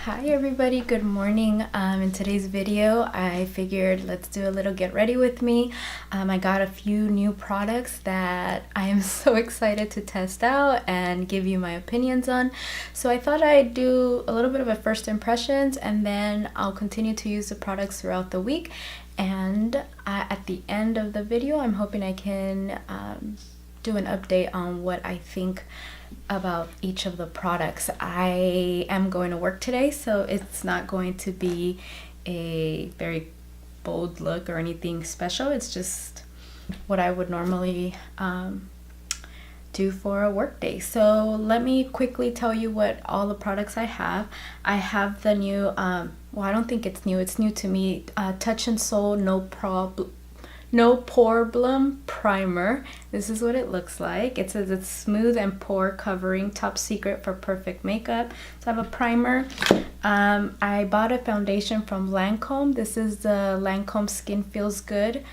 Hi everybody, good morning. In today's video I figured let's do a little get ready with me. I got a few new products that I am so excited to test out and give you my opinions on. So I thought I'd do a little bit of a first impressions, and then I'll continue to use the products throughout the week. And at the end of the video I'm hoping I can do an update on what I think about each of the products. I am going to work today, so it's not going to be a very bold look or anything special. It's just what I would normally do for a work day. So let me quickly tell you what all the products I have. I have the new, well, I don't think it's new to me, Touch and Soul No Problem Primer. This is what it looks like. It says it's smooth and pore covering, top secret for perfect makeup. So I have a primer. I bought a foundation from Lancome. This is the Lancome Skin Feels Good,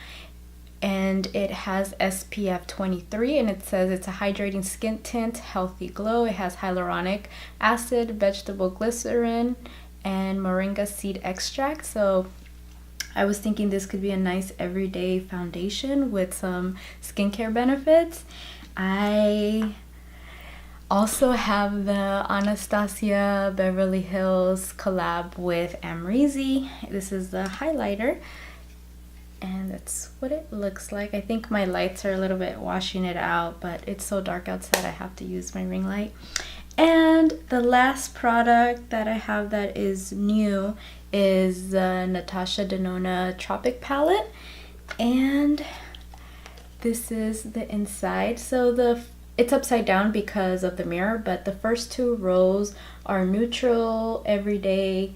and it has SPF 23, and it says it's a hydrating skin tint, healthy glow. It has hyaluronic acid, vegetable glycerin, and moringa seed extract. So I was thinking this could be a nice everyday foundation with some skincare benefits. I also have the Anastasia Beverly Hills collab with ABHxAmrezy. This is the highlighter, and that's what it looks like. I think my lights are a little bit washing it out, but it's so dark outside I have to use my ring light. And the last product that I have that is new is the Natasha Denona Tropic palette, and this is the inside. So it's upside down because of the mirror, but the first two rows are neutral, everyday,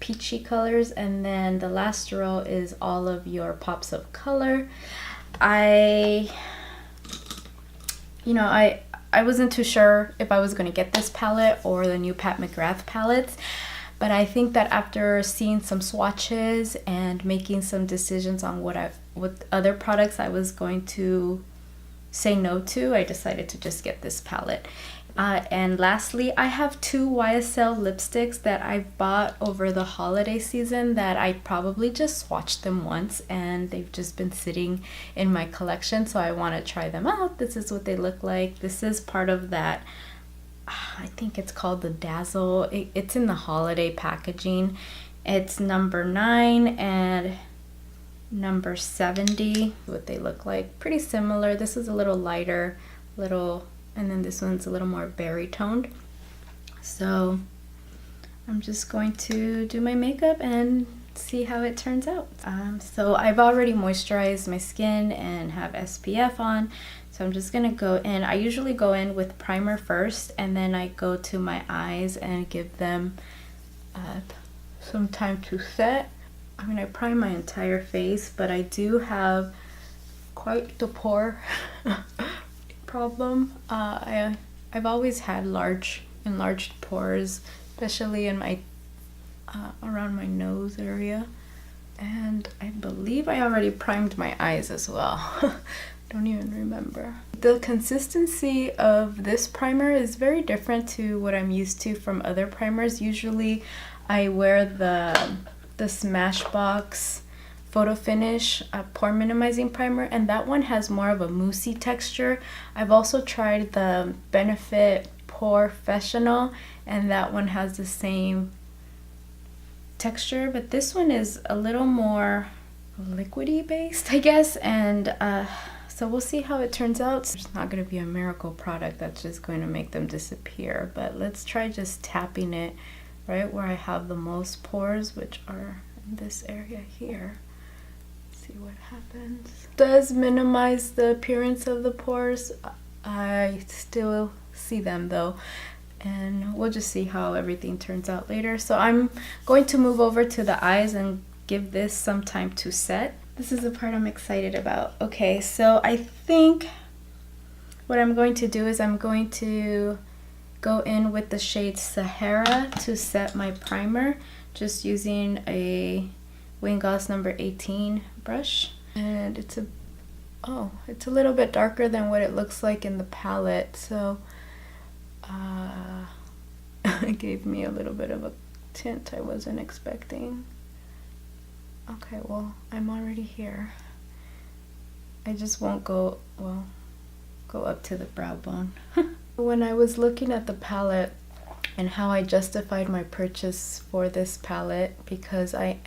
peachy colors, and then the last row is all of your pops of color. I wasn't too sure if I was going to get this palette or the new Pat McGrath palettes, but I think that after seeing some swatches and making some decisions on what other products I was going to say no to, I decided to just get this palette. And lastly, I have two YSL lipsticks that I bought over the holiday season that I probably just swatched them once, and they've just been sitting in my collection, so I want to try them out. This is what they look like. This is part of that, I think it's called the Dazzle. It's in the holiday packaging. It's number 9 and number 70. What they look like, pretty similar. This is a little lighter, and then this one's a little more berry toned. So I'm just going to do my makeup and see how it turns out. So I've already moisturized my skin and have SPF on, so I'm just gonna go in. I usually go in with primer first, and then I go to my eyes and give them some time to set. I mean, I prime my entire face, but I do have quite the pore problem. I've always had enlarged pores, especially in my around my nose area, and I believe I already primed my eyes as well. Don't even remember. The consistency of this primer is very different to what I'm used to from other primers. Usually I wear the Smashbox Photo Finish pore minimizing primer, and that one has more of a moussey texture. I've also tried the Benefit Porefessional, and that one has the same texture, but this one is a little more liquidy based, I guess, and so we'll see how it turns out. It's not going to be a miracle product that's just going to make them disappear, but let's try just tapping it right where I have the most pores, which are in this area here. See what happens. Does minimize the appearance of the pores. I still see them though, and we'll just see how everything turns out later. So I'm going to move over to the eyes and give this some time to set. This is the part I'm excited about. Okay, so I think what I'm going to do is I'm going to go in with the shade Sahara to set my primer, just using a Wing Gloss number 18 brush, and it's a little bit darker than what it looks like in the palette, so it gave me a little bit of a tint I wasn't expecting. Okay, well, I'm already here. I just won't go, well, go up to the brow bone. When I was looking at the palette and how I justified my purchase for this palette, because I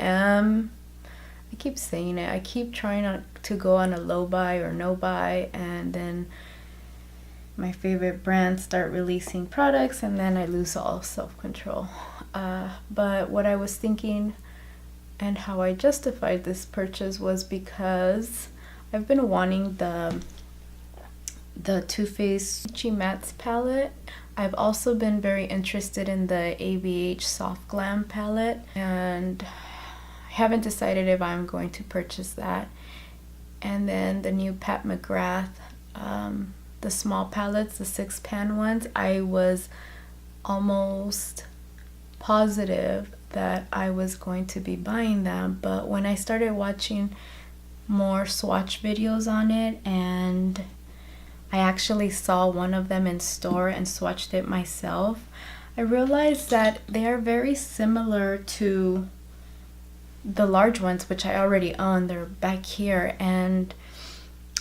keep saying it, I keep trying to go on a low buy or no buy, and then my favorite brands start releasing products and then I lose all self-control. But what I was thinking and how I justified this purchase was because I've been wanting the Too Faced Gucci Mattes palette. I've also been very interested in the ABH Soft Glam palette, and I haven't decided if I'm going to purchase that. And then the new Pat McGrath, the small palettes, the 6-pan ones, I was almost positive that I was going to be buying them, but when I started watching more swatch videos on it, and I actually saw one of them in store and swatched it myself, I realized that they are very similar to the large ones, which I already own. They're back here, and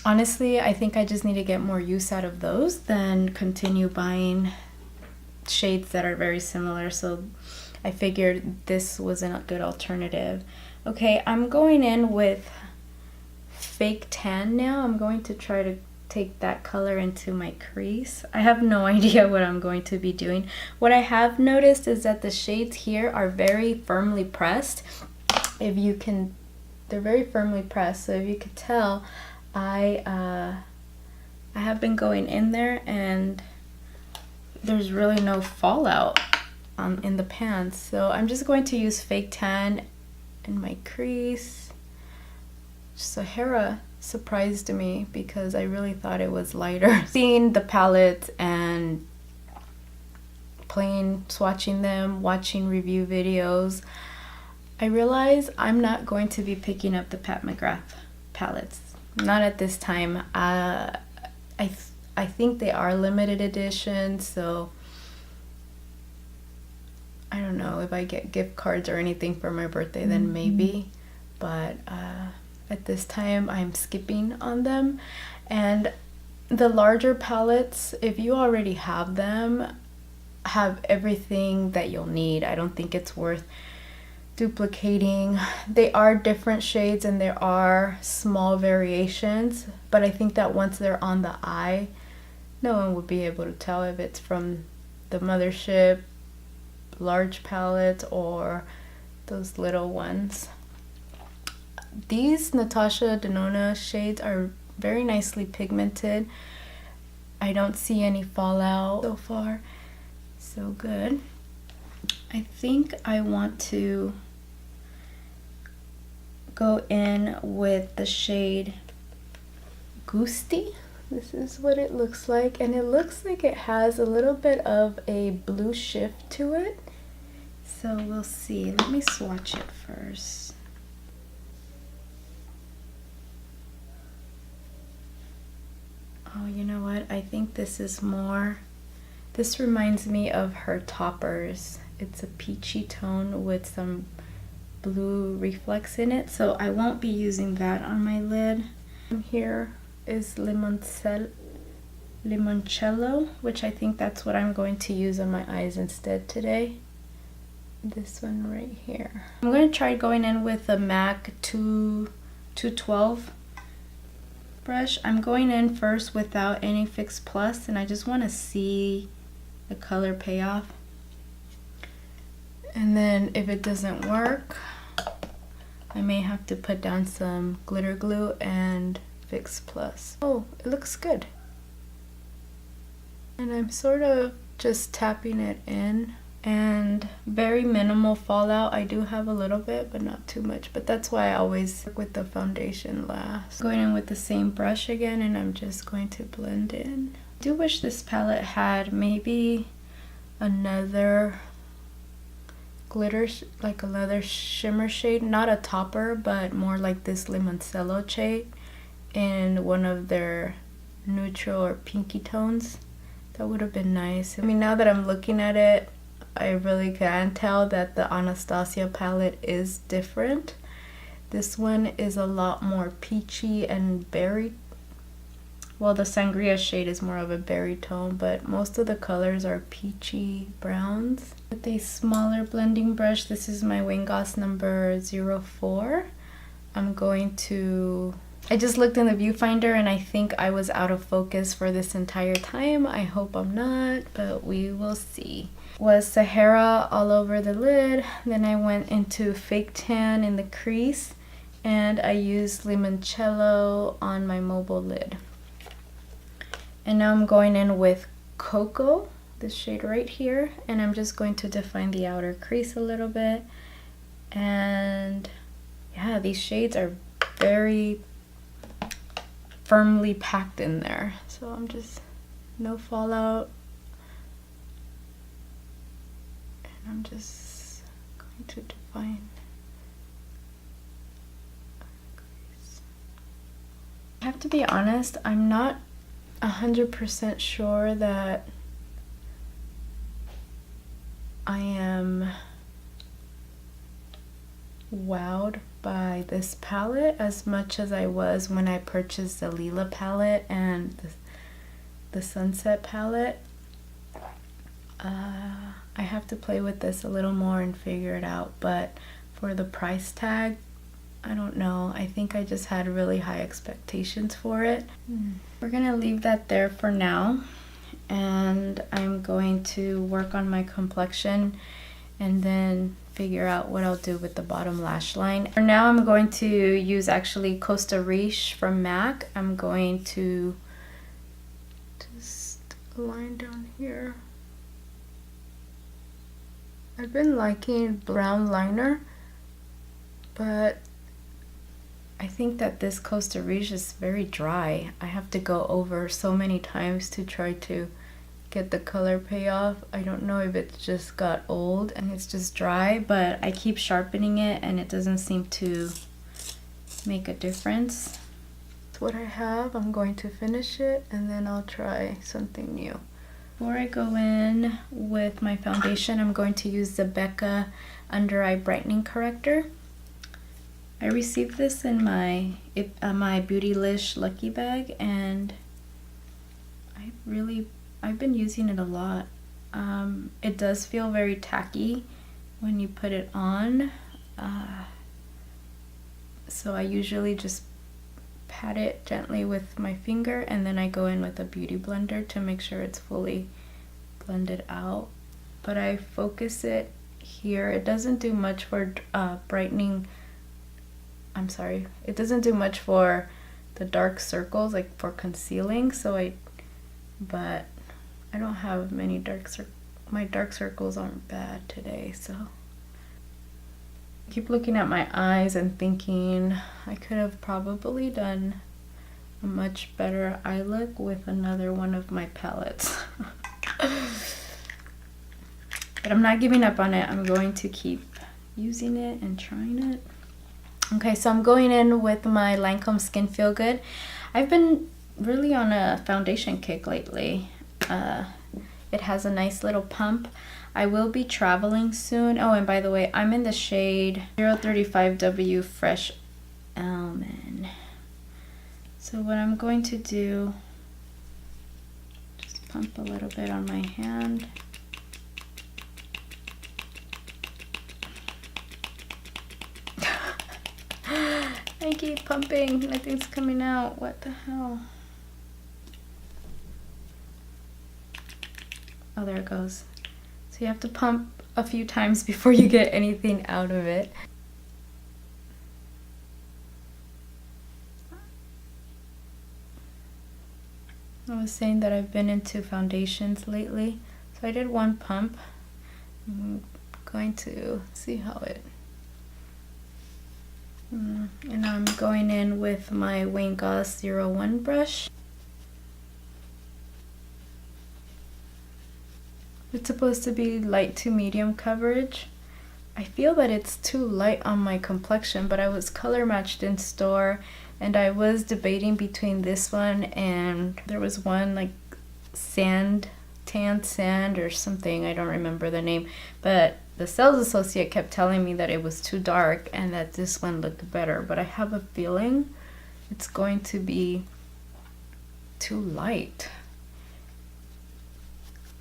honestly, I think I just need to get more use out of those than continue buying shades that are very similar. So I figured this wasn't a good alternative. Okay, I'm going in with Fake Tan now. I'm going to try to take that color into my crease. I have no idea what I'm going to be doing. What I have noticed is that the shades here are very firmly pressed. If you can, they're very firmly pressed. So if you could tell, I have been going in there and there's really no fallout in the pans. So I'm just going to use Fake Tan in my crease. Sahara surprised me because I really thought it was lighter. Seeing the palette and swatching them, watching review videos, I realized I'm not going to be picking up the Pat McGrath palettes. Not at this time. I think they are limited edition, so I don't know if I get gift cards or anything for my birthday, then maybe. But at this time, I'm skipping on them. And the larger palettes, if you already have them, have everything that you'll need. I don't think it's worth duplicating. They are different shades and there are small variations, but I think that once they're on the eye, no one would be able to tell if it's from the mothership large palette or those little ones. These Natasha Denona shades are very nicely pigmented. I don't see any fallout so far. So good. I think I want to go in with the shade Gusti. This is what it looks like, and it looks like it has a little bit of a blue shift to it. So we'll see. Let me swatch it first. Oh, you know what? I think this is more, this reminds me of her toppers. It's a peachy tone with some blue reflex in it, so I won't be using that on my lid. Here is Limoncello, which I think that's what I'm going to use on my eyes instead today. This one right here. I'm going to try going in with a MAC 212 brush. I'm going in first without any Fix Plus, and I just want to see the color payoff. And then if it doesn't work, I may have to put down some glitter glue and Fix Plus. Oh, it looks good. And I'm sort of just tapping it in, and very minimal fallout. I do have a little bit, but not too much. But that's why I always work with the foundation last. Going in with the same brush again, and I'm just going to blend in. I do wish this palette had maybe another glitter, like a leather shimmer shade, not a topper, but more like this Limoncello shade in one of their neutral or pinky tones. That would have been nice. I mean, now that I'm looking at it, I really can tell that the Anastasia palette is different. This one is a lot more peachy and berry. Well, the Sangria shade is more of a berry tone, but most of the colors are peachy browns. With a smaller blending brush, this is my Wingoss number 04. I'm going to... I just looked in the viewfinder and I think I was out of focus for this entire time. I hope I'm not, but we will see. Was Sahara all over the lid. Then I went into Fake Tan in the crease, and I used Limoncello on my mobile lid. And now I'm going in with Cocoa, this shade right here, and I'm just going to define the outer crease a little bit. And yeah, these shades are very firmly packed in there, so I'm just no fallout, and I'm just going to define. I have to be honest, I'm not 100% sure that I am wowed by this palette as much as I was when I purchased the Lila palette and the Sunset palette. I have to play with this a little more and figure it out, but for the price tag, I don't know. I think I just had really high expectations for it. We're gonna leave that there for now, and I'm going to work on my complexion and then figure out what I'll do with the bottom lash line. For now, I'm going to use actually Costa Riche from MAC. I'm going to just line down here. I've been liking brown liner, but I think that this Costa Riche is very dry. I have to go over so many times to try to get the color payoff. I don't know if it just got old and it's just dry, but I keep sharpening it and it doesn't seem to make a difference. That's what I have. I'm going to finish it and then I'll try something new. Before I go in with my foundation, I'm going to use the Becca Under Eye Brightening Corrector. I received this in my Beautylish Lucky Bag, and I've been using it a lot. It does feel very tacky when you put it on, so I usually just pat it gently with my finger and then I go in with a beauty blender to make sure it's fully blended out. But I focus it here. It doesn't do much for brightening. I'm sorry, it doesn't do much for the dark circles, like for concealing, but I don't have many my dark circles aren't bad today, so I keep looking at my eyes and thinking I could have probably done a much better eye look with another one of my palettes. But I'm not giving up on it. I'm going to keep using it and trying it. Okay, so I'm going in with my Lancome Skin Feel Good. I've been really on a foundation kick lately. It has a nice little pump. I will be traveling soon. Oh, and by the way, I'm in the shade 035W Fresh Almond. So what I'm going to do, just pump a little bit on my hand. I keep pumping, nothing's coming out. What the hell? Oh, there it goes. So you have to pump a few times before you get anything out of it. I was saying that I've been into foundations lately. So I did one pump. I'm going to see how it... And I'm going in with my Wingoss 01 brush. It's supposed to be light to medium coverage. I feel that it's too light on my complexion, but I was color matched in store and I was debating between this one and there was one like sand tan sand or something. I don't remember the name, but the sales associate kept telling me that it was too dark and that this one looked better, but I have a feeling it's going to be too light.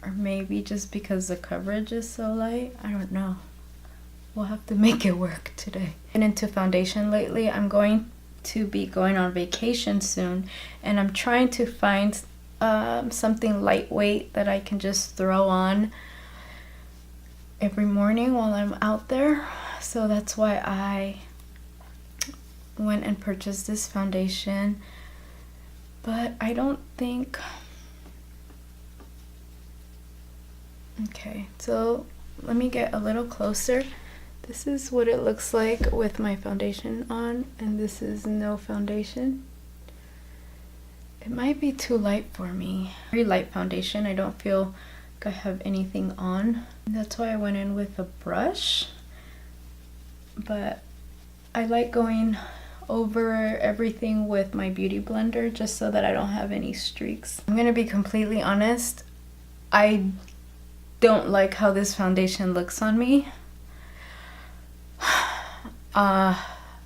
Or maybe just because the coverage is so light, I don't know. We'll have to make it work today. And into foundation lately, I'm going to be going on vacation soon, and I'm trying to find something lightweight that I can just throw on every morning while I'm out there. So that's why I went and purchased this foundation, but I don't think... Okay, so let me get a little closer. This is what it looks like with my foundation on, and this is no foundation. It might be too light for me. Very light foundation. I don't feel like I have anything on. That's why I went in with a brush. But I like going over everything with my beauty blender just so that I don't have any streaks. I'm gonna be completely honest. I don't like how this foundation looks on me.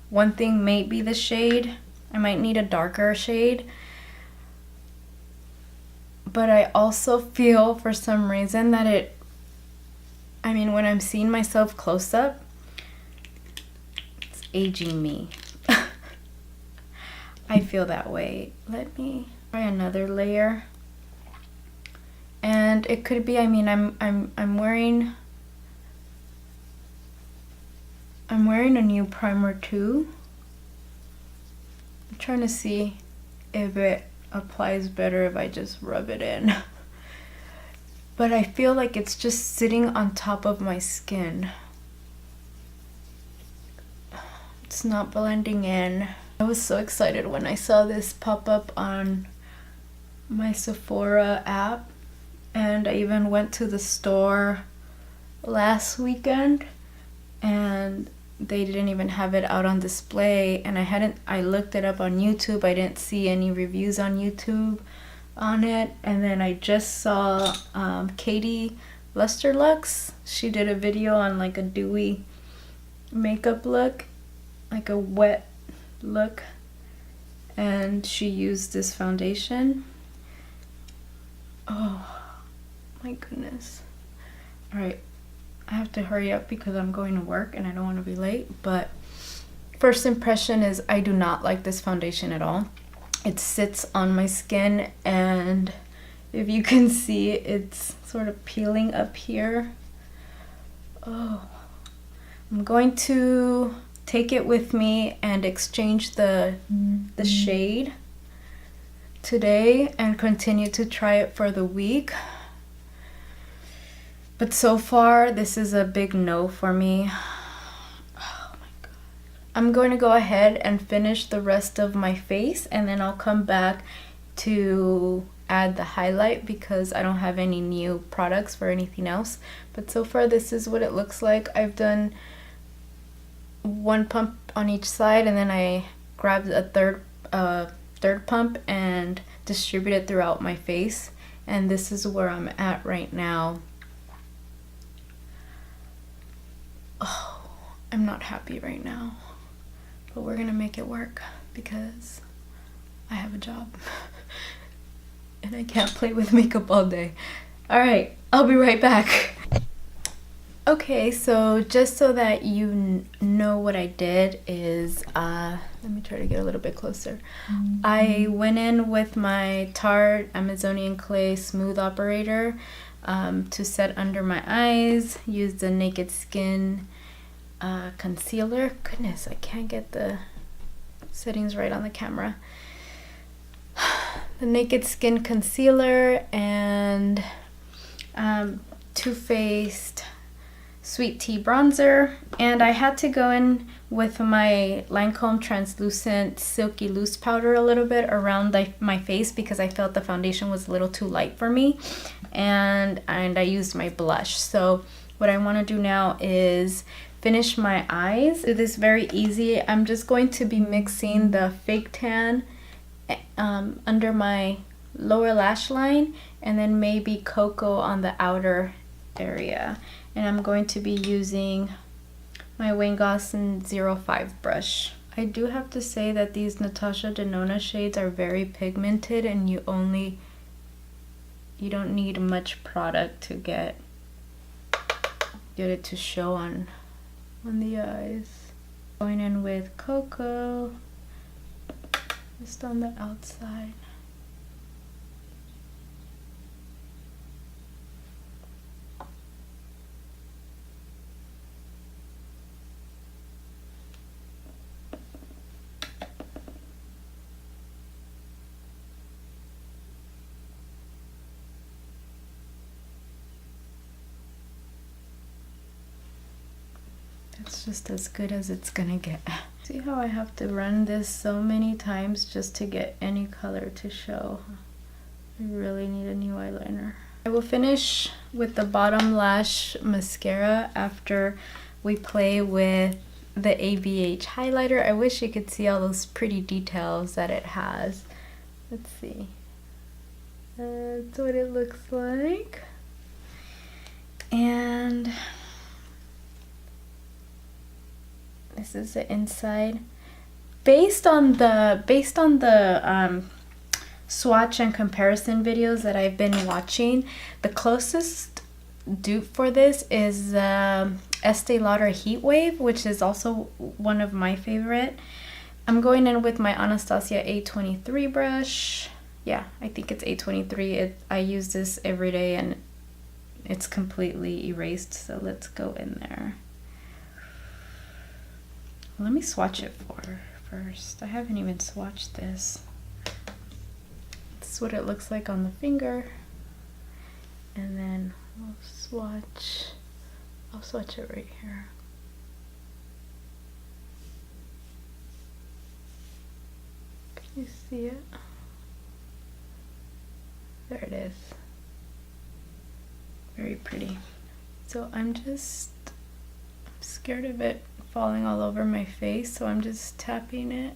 One thing may be the shade. I might need a darker shade. But I also feel for some reason that when I'm seeing myself close up, it's aging me. I feel that way. Let me try another layer. And it could be, I'm wearing a new primer too. I'm trying to see if it applies better if I just rub it in. But I feel like it's just sitting on top of my skin. It's not blending in. I was so excited when I saw this pop up on my Sephora app. And I even went to the store last weekend and they didn't even have it out on display, and I looked it up on YouTube. I didn't see any reviews on YouTube on it. And then I just saw Katie Lusterlux. She did a video on like a dewy makeup look, like a wet look, and she used this foundation. Oh my goodness. All right, I have to hurry up because I'm going to work and I don't want to be late. But first impression is I do not like this foundation at all. It sits on my skin, and if you can see, it's sort of peeling up here. Oh, I'm going to take it with me and exchange the shade today and continue to try it for the week. But so far, this is a big no for me. Oh my God. I'm going to go ahead and finish the rest of my face, and then I'll come back to add the highlight because I don't have any new products for anything else. But so far, this is what it looks like. I've done one pump on each side, and then I grabbed a third pump and distributed throughout my face. And this is where I'm at right now. Oh, I'm not happy right now, but we're gonna make it work because I have a job and I can't play with makeup all day. All right, I'll be right back. Okay, so just so that you know what I did is, let me try to get a little bit closer. I went in with my Tarte Amazonian Clay Smooth Operator to set under my eyes, used the Naked Skin concealer. Goodness, I can't get the settings right on the camera. The Naked Skin concealer and Too Faced Sweet Tea bronzer, and I had to go in with my Lancome translucent silky loose powder a little bit around my face because I felt the foundation was a little too light for me, and I used my blush. So what I want to do now is finish my eyes. It is very easy. I'm just going to be mixing the fake tan under my lower lash line, and then maybe cocoa on the outer area. And I'm going to be using my Wayne Gossen 05 brush. I do have to say that these Natasha Denona shades are very pigmented, and you don't need much product to get it to show on the eyes. Going in with cocoa just on the outside. It's just as good as it's gonna get. See how I have to run this so many times just to get any color to show? I really need a new eyeliner. I will finish with the bottom lash mascara after we play with the ABH highlighter. I wish you could see all those pretty details that it has. Let's see. That's what it looks like. And this is the inside. Based on the swatch and comparison videos that I've been watching, the closest dupe for this is Estee Lauder Heat Wave, which is also one of my favorite. I'm going in with my Anastasia A23 brush. Yeah, I think it's A23. I use this every day and it's completely erased, so let's go in there. Let me swatch it first. I haven't even swatched this. This is what it looks like on the finger. And then I'll swatch it right here. Can you see it? There it is. Very pretty. So I'm scared of it falling all over my face, so I'm just tapping it.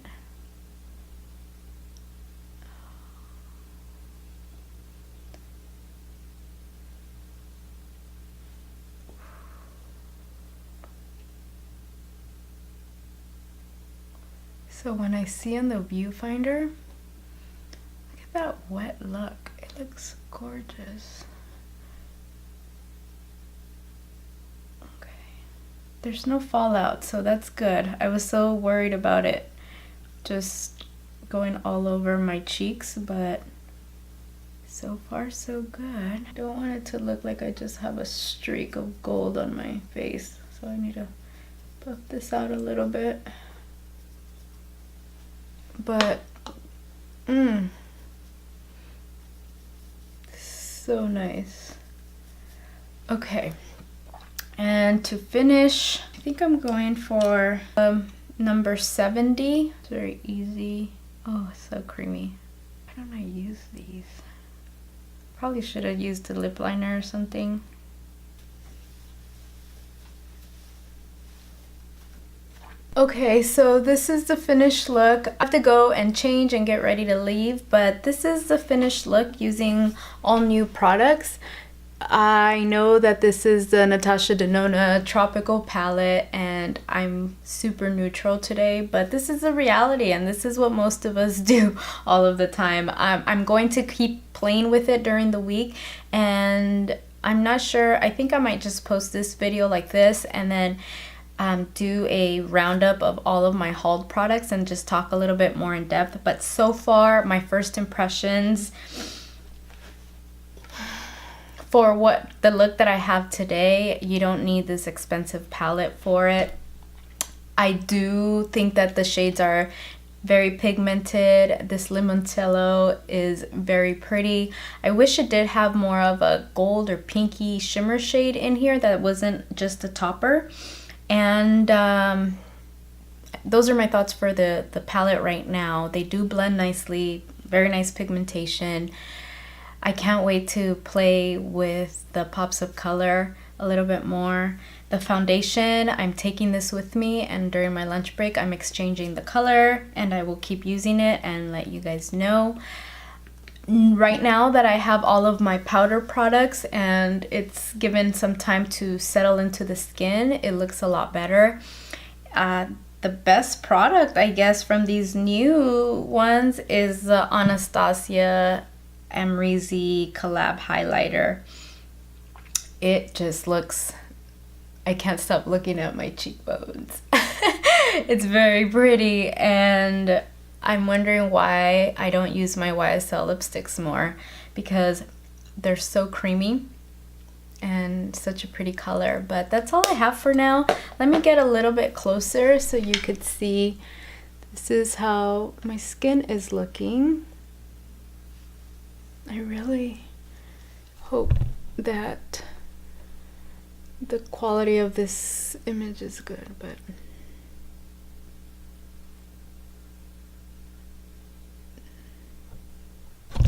So when I see in the viewfinder, look at that wet look. It looks gorgeous. There's no fallout, so that's good. I was so worried about it just going all over my cheeks, but so far so good. I don't want it to look like I just have a streak of gold on my face, so I need to buff this out a little bit. But so nice. Okay. And to finish, I think I'm going for number 70. It's very easy. Oh, it's so creamy. Why don't I use these? Probably should have used a lip liner or something. Okay, so this is the finished look. I have to go and change and get ready to leave, but this is the finished look using all new products. I know that this is the Natasha Denona Tropical palette and I'm super neutral today, but this is the reality and this is what most of us do all of the time. I'm going to keep playing with it during the week, and I'm not sure, I think I might just post this video like this and then do a roundup of all of my hauled products and just talk a little bit more in depth. But so far, my first impressions for what the look that I have today, you don't need this expensive palette for it. I do think that the shades are very pigmented. This limoncello is very pretty. I wish it did have more of a gold or pinky shimmer shade in here that wasn't just a topper. And those are my thoughts for the palette right now. They do blend nicely, very nice pigmentation. I can't wait to play with the pops of color a little bit more. The foundation, I'm taking this with me, and during my lunch break I'm exchanging the color and I will keep using it and let you guys know. right now that I have all of my powder products and it's given some time to settle into the skin, it looks a lot better. The best product, I guess, from these new ones is the Natasha ABHxAmrezy collab highlighter. It just looks, I can't stop looking at my cheekbones. It's very pretty, and I'm wondering why I don't use my YSL lipsticks more, because they're so creamy and such a pretty color. But that's all I have for now. Let me get a little bit closer so you could see. This is how my skin is looking. I really hope that the quality of this image is good, but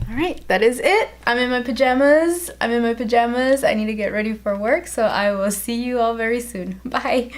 alright, that is it. I'm in my pajamas. I need to get ready for work, so I will see you all very soon. Bye.